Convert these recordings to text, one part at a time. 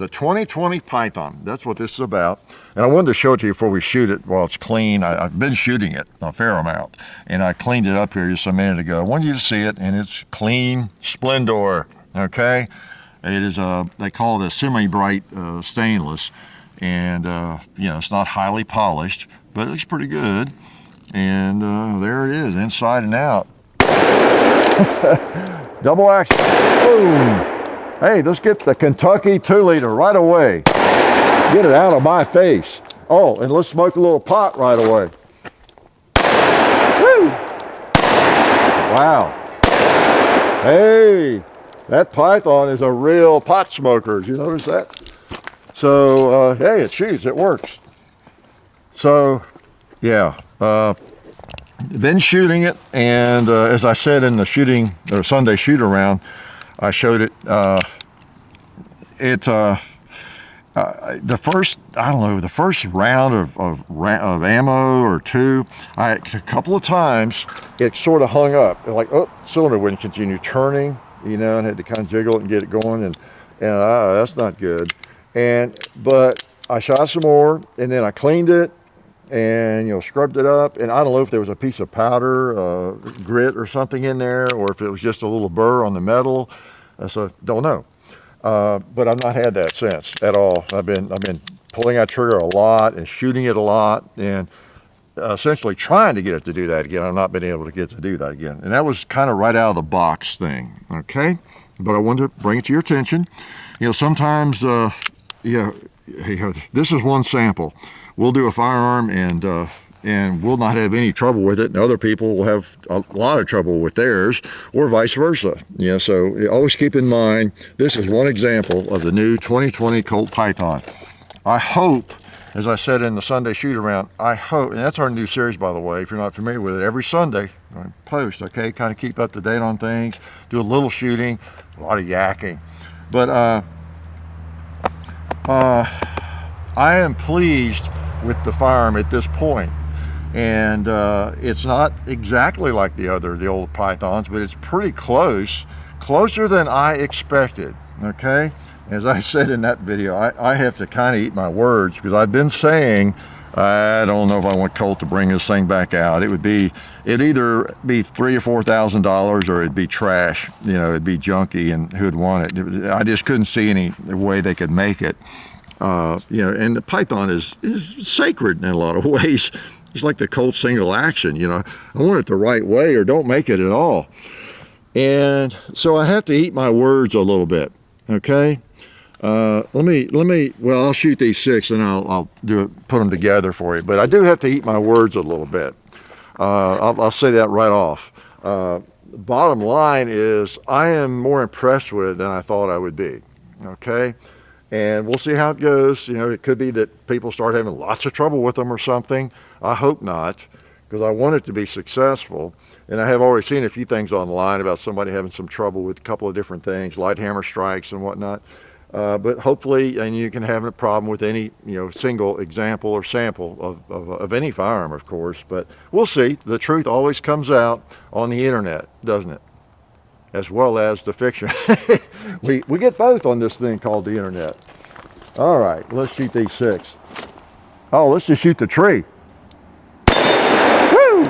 The 2020 Python, that's what this is about. And I wanted to show it to you before we shoot it while it's clean. I've been shooting it a fair amount, and I cleaned it up here just a minute ago. I wanted you to see it, and it's clean splendor, okay? It is they call it a semi-bright stainless, and you know, it's not highly polished, but it looks pretty good. And there it is, inside and out. Double action, boom. Hey, let's get the Kentucky 2-liter right away. Get it out of my face. Oh, and let's smoke a little pot right away. Woo! Wow. Hey, that Python is a real pot smoker. Did you notice that? So, hey, it shoots, it works. So, yeah, been shooting it, and as I said in the shooting, or Sunday shoot around, I showed it, the first, I don't know, the first round of ammo or two, a couple of times, it sort of hung up. Like, oh, cylinder wouldn't continue turning, you know, and had to kind of jiggle it and get it going, and that's not good. But I shot some more, and then I cleaned it, and, you know, scrubbed it up, and I don't know if there was a piece of powder, grit or something in there, or if it was just a little burr on the metal. So don't know, but I've not had that since at all. I've been pulling that trigger a lot and shooting it a lot, and essentially trying to get it to do that again. I've not been able to get it to do that again, and that was kind of right out of the box thing. Okay, but I wanted to bring it to your attention. You know, sometimes, you know, this is one sample. We'll do a firearm and we'll not have any trouble with it, and other people will have a lot of trouble with theirs, or vice versa. Yeah, so always keep in mind, this is one example of the new 2020 Colt Python. I hope, as I said in the Sunday shoot around, I hope, and that's our new series, by the way, if you're not familiar with it, every Sunday I post, okay, kind of keep up to date on things, do a little shooting, a lot of yakking. But I am pleased with the firearm at this point. And it's not exactly like the old Pythons, but it's pretty close, closer than I expected, okay? As I said in that video, I have to kind of eat my words, because I've been saying, I don't know if I want Colt to bring this thing back out. It'd either be $3,000 or $4,000, or it'd be trash, you know, it'd be junky, and who'd want it? I just couldn't see any way they could make it. You know, and the Python is sacred in a lot of ways. It's like the Colt single action, you know. I want it the right way, or don't make it at all. And so I have to eat my words a little bit, okay? Let me, well, I'll shoot these 6 and I'll put them together for you. But I do have to eat my words a little bit. I'll say that right off. Bottom line is, I am more impressed with it than I thought I would be, okay? And we'll see how it goes. You know, it could be that people start having lots of trouble with them or something. I hope not, because I want it to be successful. And I have already seen a few things online about somebody having some trouble with a couple of different things, light hammer strikes and whatnot. But hopefully, and you can have a problem with any, you know, single example or sample of any firearm, of course. But we'll see. The truth always comes out on the internet, doesn't it? As well as the fiction. we get both on this thing called the internet. All right, let's shoot these 6. Oh, let's just shoot the tree. Woo!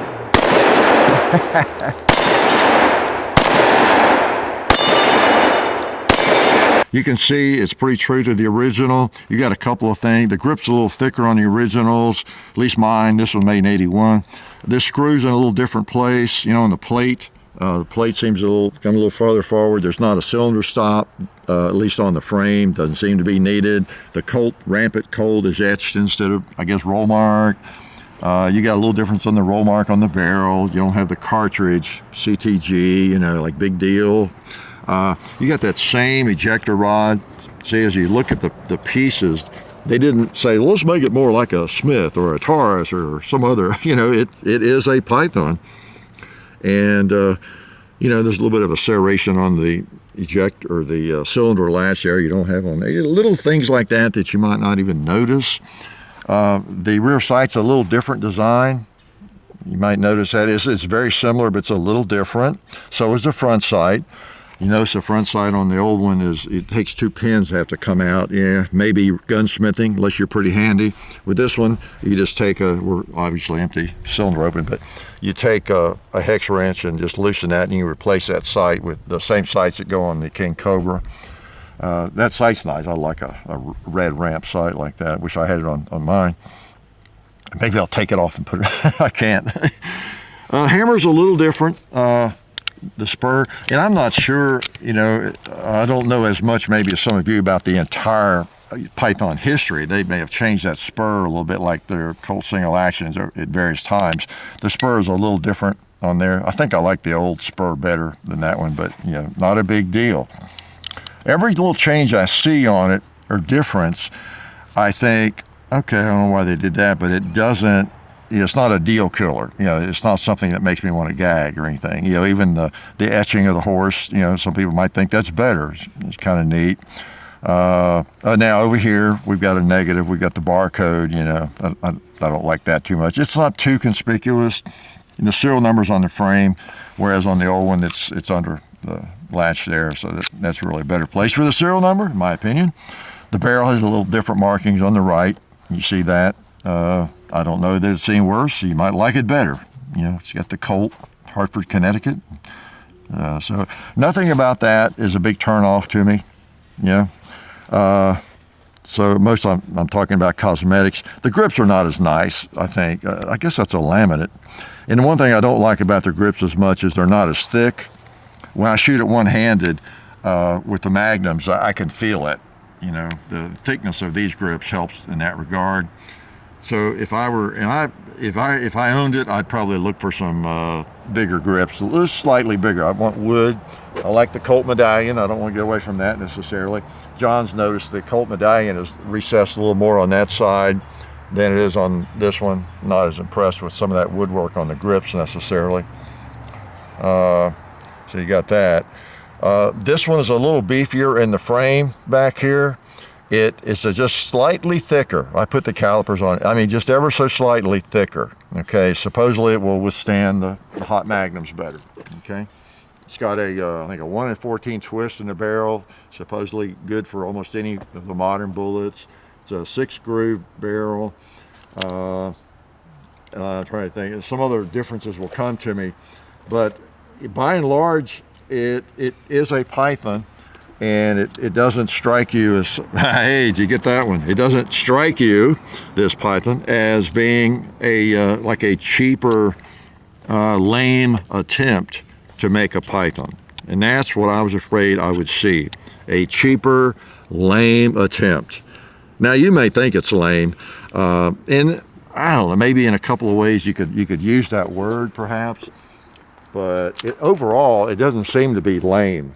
You can see it's pretty true to the original. You got a couple of things. The grip's a little thicker on the originals, at least mine. This was made in '81. This screw's in a little different place, you know, on the plate. The plate seems come a little farther forward. There's not a cylinder stop, at least on the frame. Doesn't seem to be needed. The Colt Rampant Colt is etched instead of, I guess, roll mark. You got a little difference on the roll mark on the barrel. You don't have the cartridge, CTG, you know, like big deal. You got that same ejector rod. See, as you look at the pieces, they didn't say, well, let's make it more like a Smith or a Taurus or some other, you know, it is a Python. And, you know, there's a little bit of a serration on the eject or the cylinder latch there. You don't have on there. Little things like that you might not even notice. The rear sight's a little different design. You might notice that it's very similar, but it's a little different. So is the front sight. You notice the front sight on the old one is, it takes 2 pins have to come out. Yeah, maybe gunsmithing, unless you're pretty handy. With this one, you just take we're obviously empty cylinder open, but you take a hex wrench and just loosen that, and you replace that sight with the same sights that go on the King Cobra. That sight's nice. I like a red ramp sight like that. Wish I had it on mine. Maybe I'll take it off and put it, I can't. Hammer's a little different. The spur, and I'm not sure, you know, I don't know as much maybe as some of you about the entire Python history. They may have changed that spur a little bit, like their Colt single actions at various times. The spur is a little different on there. I think I like the old spur better than that one, but you know, not a big deal. Every little change I see on it or difference, I think, okay, I don't know why they did that, but it doesn't, you know, it's not a deal killer. You know, it's not something that makes me want to gag or anything. You know, even the etching of the horse, you know, some people might think that's better. It's kind of neat. Now over here, we've got a negative. We've got the barcode, you know. I don't like that too much. It's not too conspicuous. And the serial number's on the frame, whereas on the old one, it's under the latch there. So that's really a better place for the serial number, in my opinion. The barrel has a little different markings on the right. You see that. I don't know that it's any worse. You might like it better. You know, it's got the Colt, Hartford, Connecticut. So nothing about that is a big turn off to me. Yeah. So most I'm talking about cosmetics. The grips are not as nice, I think. I guess that's a laminate. And the one thing I don't like about the grips as much is they're not as thick. When I shoot it one-handed with the Magnums, I can feel it. You know, the thickness of these grips helps in that regard. So if I were, and if I owned it, I'd probably look for some bigger grips, just slightly bigger. I want wood. I like the Colt medallion. I don't want to get away from that necessarily. John's noticed the Colt medallion is recessed a little more on that side than it is on this one. Not as impressed with some of that woodwork on the grips necessarily. So you got that. This one is a little beefier in the frame back here. It's just slightly thicker. I put the calipers on it. I mean, just ever so slightly thicker. Okay, supposedly it will withstand the hot Magnums better. Okay, it's got I think a 1 in 14 twist in the barrel. Supposedly good for almost any of the modern bullets. It's a 6-groove barrel. I'm trying to think. Some other differences will come to me, but by and large, it is a Python. And it doesn't strike you as, hey, did you get that one? It doesn't strike you, this Python, as being like a cheaper, lame attempt to make a Python. And that's what I was afraid I would see, a cheaper, lame attempt. Now, you may think it's lame, and I don't know, maybe in a couple of ways you could use that word, perhaps, but overall, it doesn't seem to be lame.